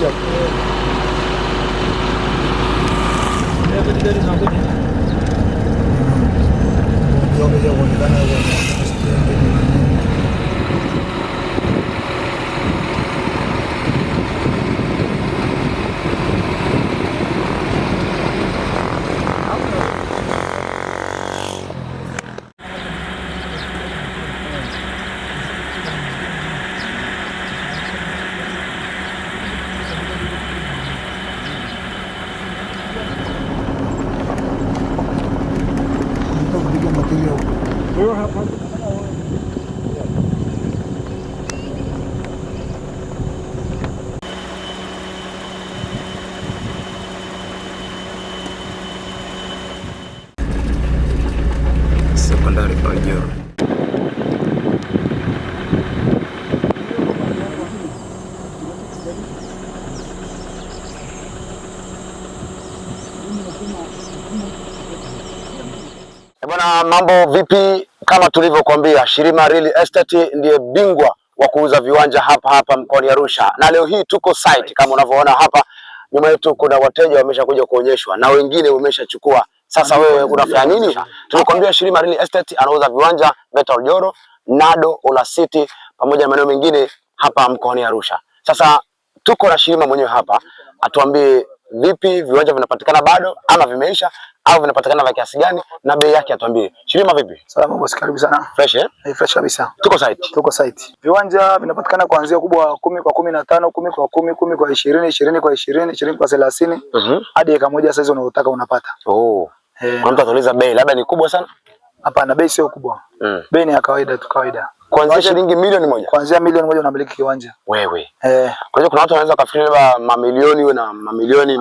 nakuja. Gari nakuja. Ndio kuonekana sekondari Kawajoro. Bwana, mambo vipi? Kama tulivyokuambia, Shirima Real Estate ndiye bingwa wa kuuza viwanja hapa mkoani Arusha, na leo hii tuko site. Kama unavyoona hapa nyuma yetu kuna wateja wameshakuja kuonyeshwa na wengine wameshachukua. Sasa wewe unafanya nini? Tulikwambia Shirima Real Estate anauza viwanja Beta Joro, Nado, Ola City pamoja na maeneo mengine hapa mkoani Arusha. Sasa tuko na Shirima mwenyewe hapa, atuambie vipi viwanja vinapatikana bado ama vimeisha au vinapatikana vya kiasi gani na bei yake atuambie. Shirima vipi? Salamu boss, karibu sana. Fresh eh? Fresh kabisa. Tuko site. Tuko site. Viwanja vinapatikana kuanzia kubwa 10 kwa 15, 10 kwa 10, 10 kwa 20, 20 kwa 20, 20 kwa 30. Hadi eka moja size unayotaka unapata. Oh. Kwa mtu atauliza bei labda ni kubwa sana? Hapana, bei sio kubwa. Bei ni ya kawaida tu, kawaida. Kuanzia shilingi milioni 1. Kuanzia milioni 1 unamiliki kiwanja. Wewe. Kwa hiyo kuna watu wanaweza kufikiri labda mamilioni na mamilioni.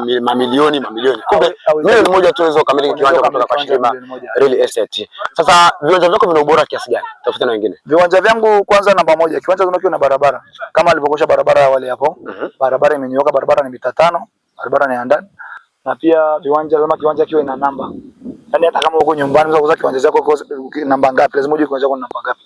Kumbe milioni 1 tu unaweza kumiliki kiwanja kutoka kwa Shirima Real Estate. Sasa viwanja vyako vina ubora kiasi gani? Tofauti na wengine. Viwanja vyangu kwanza namba 1, kiwanja kinakiwa na barabara. Kama alivyokosha barabara ya wale hapo. Barabara imenyooka, barabara ni mita 5, barabara ni ndani. Na pia viwanja lazima kiwanja kiwe na namba. Yaani hata kama uko nyumbani unaweza kuuza kiwanja chako namba ngapi, lazima ujue kiwanja chako namba ngapi.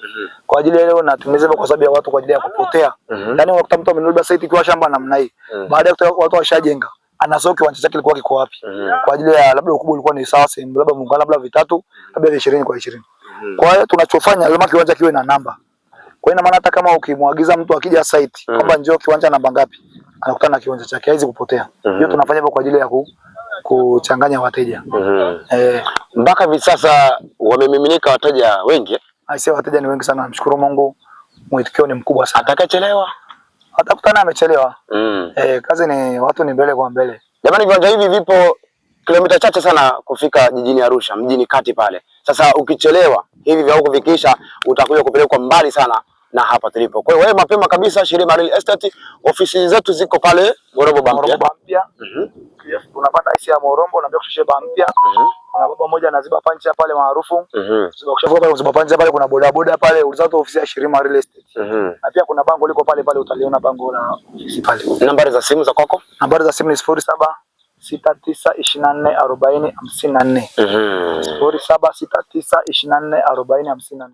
Kwa ajili ya leo natumia kwa sababu ya watu kwa ajili ya kupotea. Yaani unakuta mtu amenunua site kwa shamba namna hii. Baada ya watu washajenga, anasoka kiwanja chake kilikuwa kiko wapi. Kwa ajili ya labda ukubwa ulikuwa ni sawa sehemu labda muungano labda vitatu, labda 20 kwa 20. Kwa hiyo tunachofanya lazima kiwanja kiwe na namba. Kwa hiyo maana hata kama ukimwagiza mtu akija site kwamba njoo kiwanja namba ngapi, anakutana na kiwanja chake, haizi kupotea. Hiyo tunafanya hivyo kwa ajili ya kuchanganya wateja. Mpaka hivi sasa wamemiminika wateja wengi. Aisee, wateja ni wengi sana, namshukuru Mungu. Mwitikio ni mkubwa sana. Atakachelewa atakutana amechelewa. Kazi ni watu ni mbele kwa mbele. Jamani, viwanja hivi vipo kilomita chache sana kufika jijini Arusha, mjini kati pale. Sasa ukichelewa hivi vya huko vikisha utakuja kupelekwa mbali sana na hapa tulipo. Kwa hiyo wewe mapema kabisa, Shirima Real Estate, ofisi zetu ziko pale Morombo Bampia. Unapata isi ya Morombo na kushusha Bampia. Kuna baba mmoja anaziba pancha pale maarufu. Ziba pancha pale, kuna boda pale, ulizato ofisi ya Shirima Real Estate. Na pia kuna bango liko pale utaliona bango la ofisi pale. Nambari za simu za kwako? Nambari za simu ni 07 69244054. 07 69244054.